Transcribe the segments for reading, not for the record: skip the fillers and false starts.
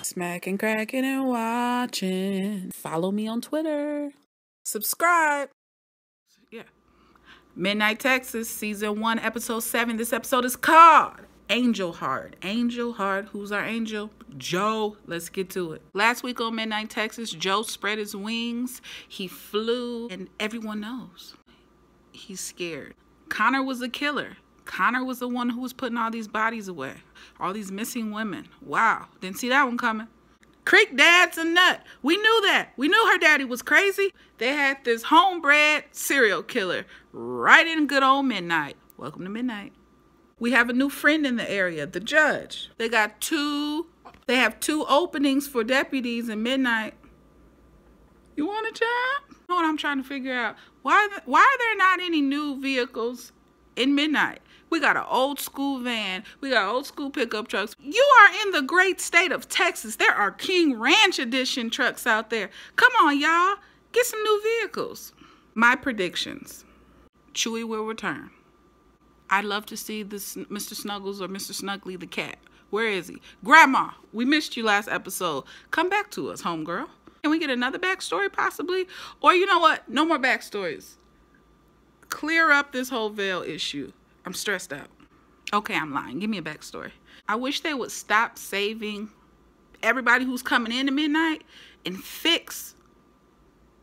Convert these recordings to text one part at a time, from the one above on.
Smacking, cracking, and watching. Follow me on Twitter. Subscribe. Yeah. Midnight Texas, Season 1, Episode 7. This episode is called Angel Heart. Angel Heart. Who's our angel? Joe. Let's get to it. Last week on Midnight Texas, Joe spread his wings. He flew, and everyone knows he's scared. Connor was a killer. Connor was the one who was putting all these bodies away. All these missing women. Wow. Didn't see that one coming. Creek dad's a nut. We knew that. We knew her daddy was crazy. They had this homebred serial killer right in good old Midnight. Welcome to Midnight. We have a new friend in the area, the judge. They have two openings for deputies in Midnight. You want a job? You know what I'm trying to figure out? Why are there not any new vehicles in Midnight? We got an old school van. We got old school pickup trucks. You are in the great state of Texas. There are King Ranch edition trucks out there. Come on, y'all. Get some new vehicles. My predictions. Chewie will return. I'd love to see this Mr. Snuggles or Mr. Snuggly the cat. Where is he? Grandma, we missed you last episode. Come back to us, homegirl. Can we get another backstory possibly? Or you know what? No more backstories. Clear up this whole veil issue. I'm stressed out. Okay, I'm lying. Give me a backstory. I wish they would stop saving everybody who's coming into Midnight and fix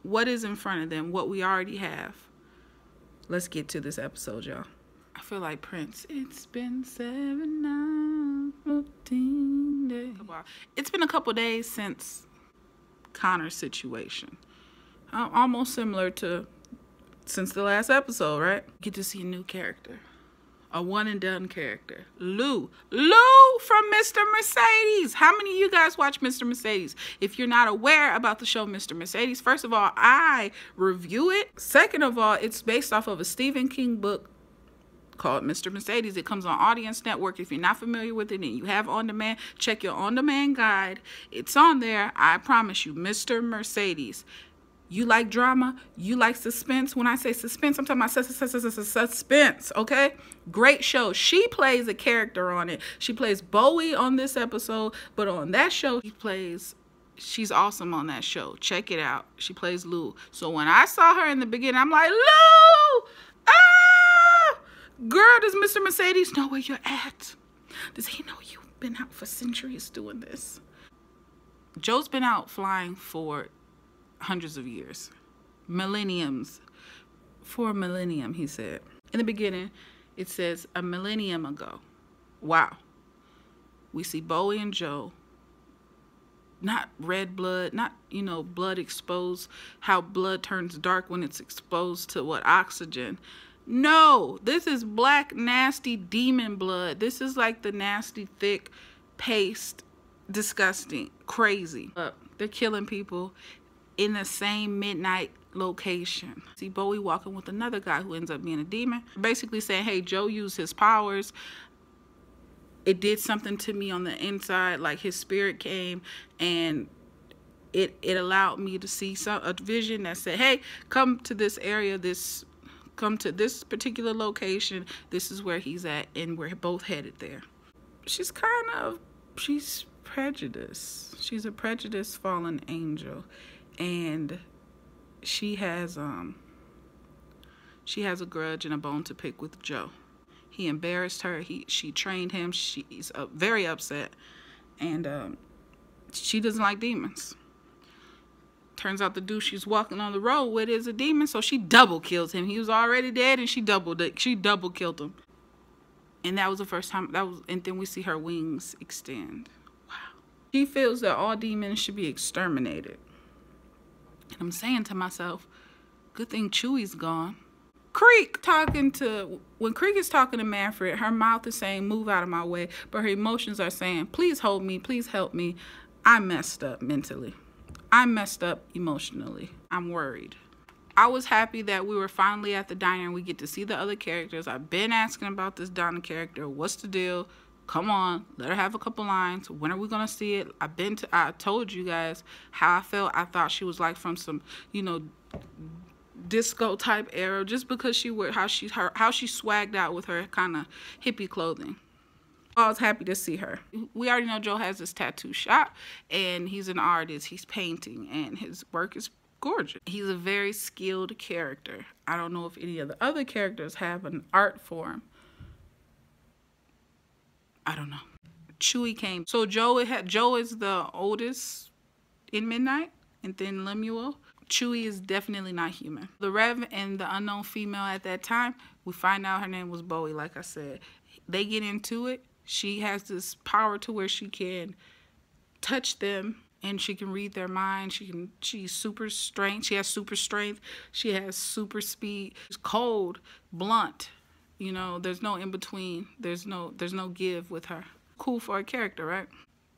what is in front of them, what we already have. Let's get to this episode, y'all. I feel like Prince. It's been 14 days. It's been a couple days since Connor's situation. Almost similar to since the last episode, right? Get to see a new character. A one and done character. Lou. Lou from Mr. Mercedes. How many of you guys watch Mr. Mercedes? If you're not aware about the show Mr. Mercedes, first of all, I review it. Second of all, it's based off of a Stephen King book called Mr. Mercedes. It comes on Audience Network. If you're not familiar with it and you have on demand, check your on demand guide. It's on there. I promise you, Mr. Mercedes. You like drama? You like suspense? When I say suspense, I'm talking about suspense, okay? Great show. She plays a character on it. She plays Bowie on this episode, but on that show, she's awesome on that show. Check it out. She plays Lou. So when I saw her in the beginning, I'm like, Lou! Ah! Girl, does Mr. Mercedes know where you're at? Does he know you've been out for centuries doing this? Joe's been out flying for hundreds of years, millenniums, for a millennium, he said. In the beginning, it says a millennium ago. Wow. We see Bowie and Joe, not red blood, not, blood exposed, how blood turns dark when it's exposed to oxygen. No, this is black, nasty demon blood. This is like the nasty, thick paste, disgusting, crazy. They're killing people in the same Midnight location. See Bowie walking with another guy who ends up being a demon. Basically saying, hey, Joe used his powers. It did something to me on the inside, like his spirit came and it allowed me to see a vision that said, hey, come to this area, come to this particular location. This is where he's at and we're both headed there. She's prejudiced. She's a prejudiced fallen angel. And she has a grudge and a bone to pick with Joe. He embarrassed her. She trained him. She's very upset, and she doesn't like demons. Turns out the dude she's walking on the road with is a demon, so she double kills him. He was already dead, and she double killed him. And that was the first time. And then we see her wings extend. Wow. She feels that all demons should be exterminated. And I'm saying to myself, good thing Chewie's gone. When Creek is talking to Manfred, her mouth is saying, move out of my way. But her emotions are saying, please hold me, please help me. I messed up mentally. I messed up emotionally. I'm worried. I was happy that we were finally at the diner and we get to see the other characters. I've been asking about this Donna character. What's the deal? Come on, let her have a couple lines. When are we gonna see it? I told you guys how I felt. I thought she was like from some, disco type era, just because she wore how she swagged out with her kind of hippie clothing. I was happy to see her. We already know Joe has this tattoo shop, and he's an artist. He's painting, and his work is gorgeous. He's a very skilled character. I don't know if any of the other characters have an art form. I don't know. Chewie came. So Joe is the oldest in Midnight, and then Lemuel. Chewie is definitely not human. The Rev and the unknown female at that time, we find out her name was Bowie, like I said. They get into it. She has this power to where she can touch them and she can read their mind. She's super strength. She has super strength. She has super speed. She's cold, blunt. You know, there's no in between. There's no give with her. Cool for a character, right?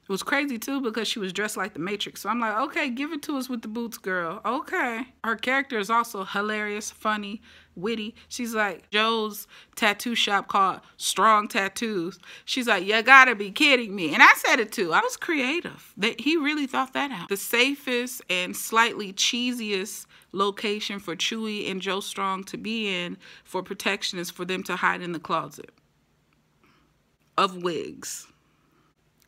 It was crazy too because she was dressed like the Matrix. So I'm like, okay, give it to us with the boots, girl. Okay. Her character is also hilarious, funny, witty. She's like, Joe's tattoo shop called Strong Tattoos. She's like, you gotta be kidding me. And I said it too. I was creative. He really thought that out. The safest and slightly cheesiest location for Chewie and Joe Strong to be in for protection is for them to hide in the closet of wigs.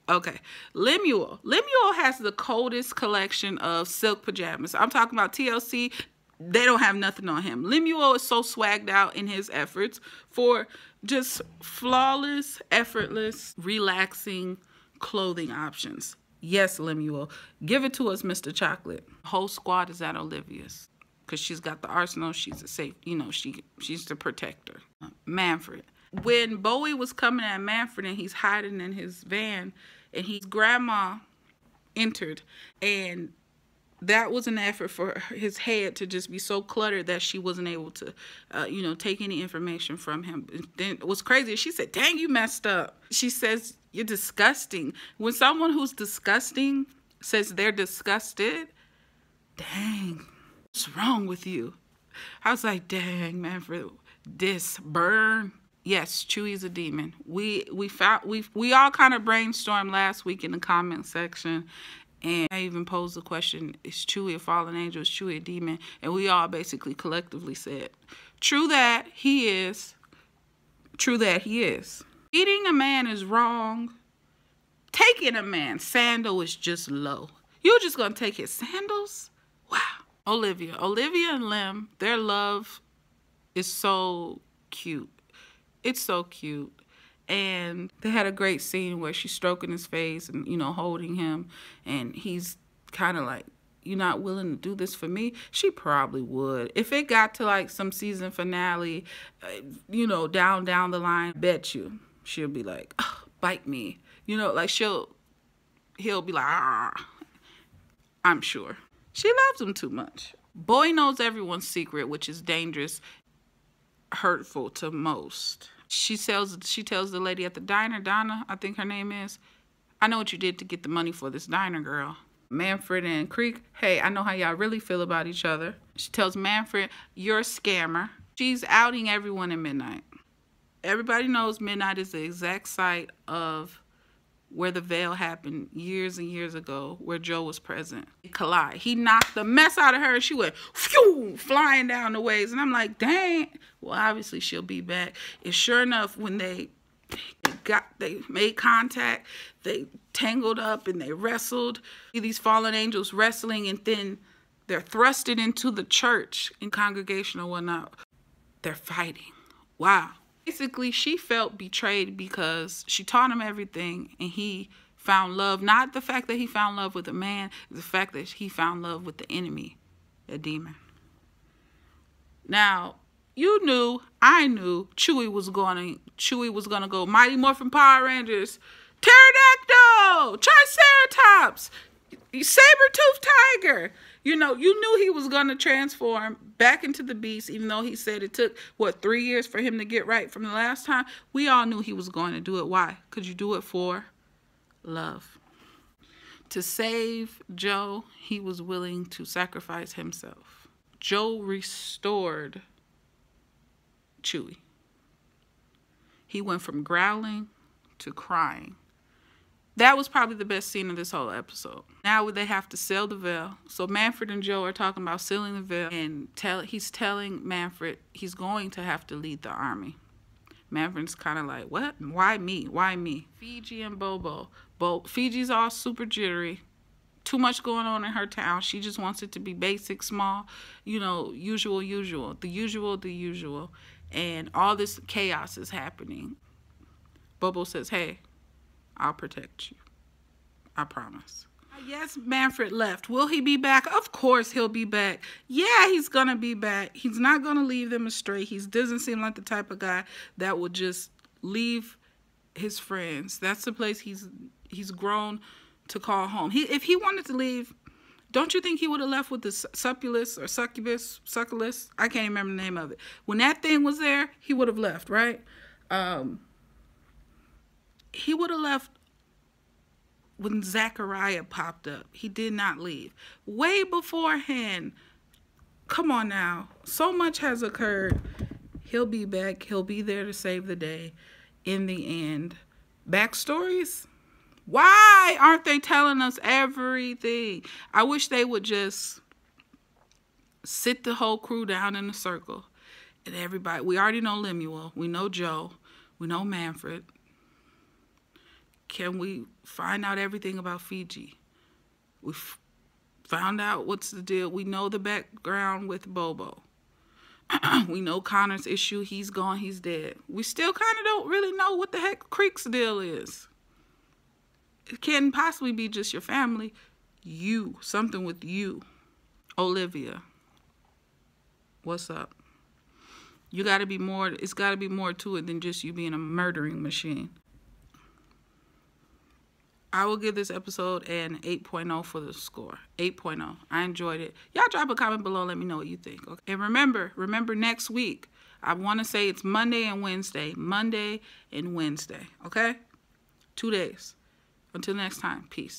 Okay, Lemuel. Lemuel has the coldest collection of silk pajamas. I'm talking about TLC. They don't have nothing on him. Lemuel is so swagged out in his efforts for just flawless, effortless, relaxing clothing options. Yes, Lemuel. Give it to us, Mr. Chocolate. The whole squad is at Olivia's because she's got the arsenal. She's a safe, you know, she's the protector. Manfred. When Bowie was coming at Manfred and he's hiding in his van and his grandma entered, and that was an effort for his head to just be so cluttered that she wasn't able to, you know, take any information from him. And then what's crazy, she said, dang, you messed up. She says, you're disgusting. When someone who's disgusting says they're disgusted, dang, what's wrong with you? I was like, dang, Manfred, this burn. Yes, Chewie's a demon. We all kind of brainstormed last week in the comment section, and I even posed the question, is Chewie a fallen angel? Is Chewie a demon? And we all basically collectively said, true that he is. True that he is. Eating a man is wrong. Taking a man's sandal is just low. You're just gonna take his sandals? Wow. Olivia and Lem, their love is so cute. It's so cute. And they had a great scene where she's stroking his face and, you know, holding him. And he's kind of like, you're not willing to do this for me? She probably would. If it got to like some season finale, you know, down the line, bet you she'll be like, oh, bite me. You know, like he'll be like, ah. I'm sure. She loves him too much. Boy knows everyone's secret, which is dangerous, hurtful to most. She tells the lady at the diner, Donna, I think her name is, I know what you did to get the money for this diner, girl. Manfred and Creek, hey, I know how y'all really feel about each other. She tells Manfred, you're a scammer. She's outing everyone in Midnight. Everybody knows Midnight is the exact site of where the veil happened years and years ago, where Joe was present. They collide. He knocked the mess out of her, and she went phew, flying down the ways. And I'm like, dang. Well, obviously she'll be back. And sure enough, when they made contact, they tangled up and they wrestled. These fallen angels wrestling, and then they're thrusted into the church in congregation or whatnot. They're fighting. Wow. Basically, she felt betrayed because she taught him everything and he found love. Not the fact that he found love with a man, the fact that he found love with the enemy, a demon. Now, you knew, I knew, Chewie was gonna go Mighty Morphin Power Rangers, Pterodactyl, Triceratops, Saber-toothed Tiger. You know, you knew he was going to transform back into the beast, even though he said it took, 3 years for him to get right from the last time. We all knew he was going to do it. Why? Could you do it for love? To save Joe, he was willing to sacrifice himself. Joe restored Chewie. He went from growling to crying. That was probably the best scene of this whole episode. Now they have to seal the veil. So Manfred and Joe are talking about sealing the veil. And he's telling Manfred he's going to have to lead the army. Manfred's kind of like, what? Why me? Why me? Fiji and Bobo. Fiji's all super jittery. Too much going on in her town. She just wants it to be basic, small, you know, usual. The usual. And all this chaos is happening. Bobo says, hey, I'll protect you. I promise. Yes, Manfred left. Will he be back? Of course he'll be back. Yeah, he's going to be back. He's not going to leave them astray. He doesn't seem like the type of guy that would just leave his friends. That's the place he's grown to call home. If he wanted to leave, don't you think he would have left with the succubus? I can't remember the name of it. When that thing was there, he would have left, right? He would have left when Zachariah popped up. He did not leave. Way beforehand. Come on now. So much has occurred. He'll be back. He'll be there to save the day in the end. Backstories? Why aren't they telling us everything? I wish they would just sit the whole crew down in a circle. And everybody, we already know Lemuel. We know Joe. We know Manfred. Can we find out everything about Fiji? We found out what's the deal. We know the background with Bobo. We know Connor's issue. He's gone. He's dead. We still kind of don't really know what the heck Creek's deal is. It can't possibly be just your family. You. Something with you. Olivia. What's up? You got to be more. It's got to be more to it than just you being a murdering machine. I will give this episode an 8.0 for the score. 8.0. I enjoyed it. Y'all drop a comment below. Let me know what you think. Okay? And remember next week, I want to say it's Monday and Wednesday. Monday and Wednesday. Okay? 2 days. Until next time. Peace.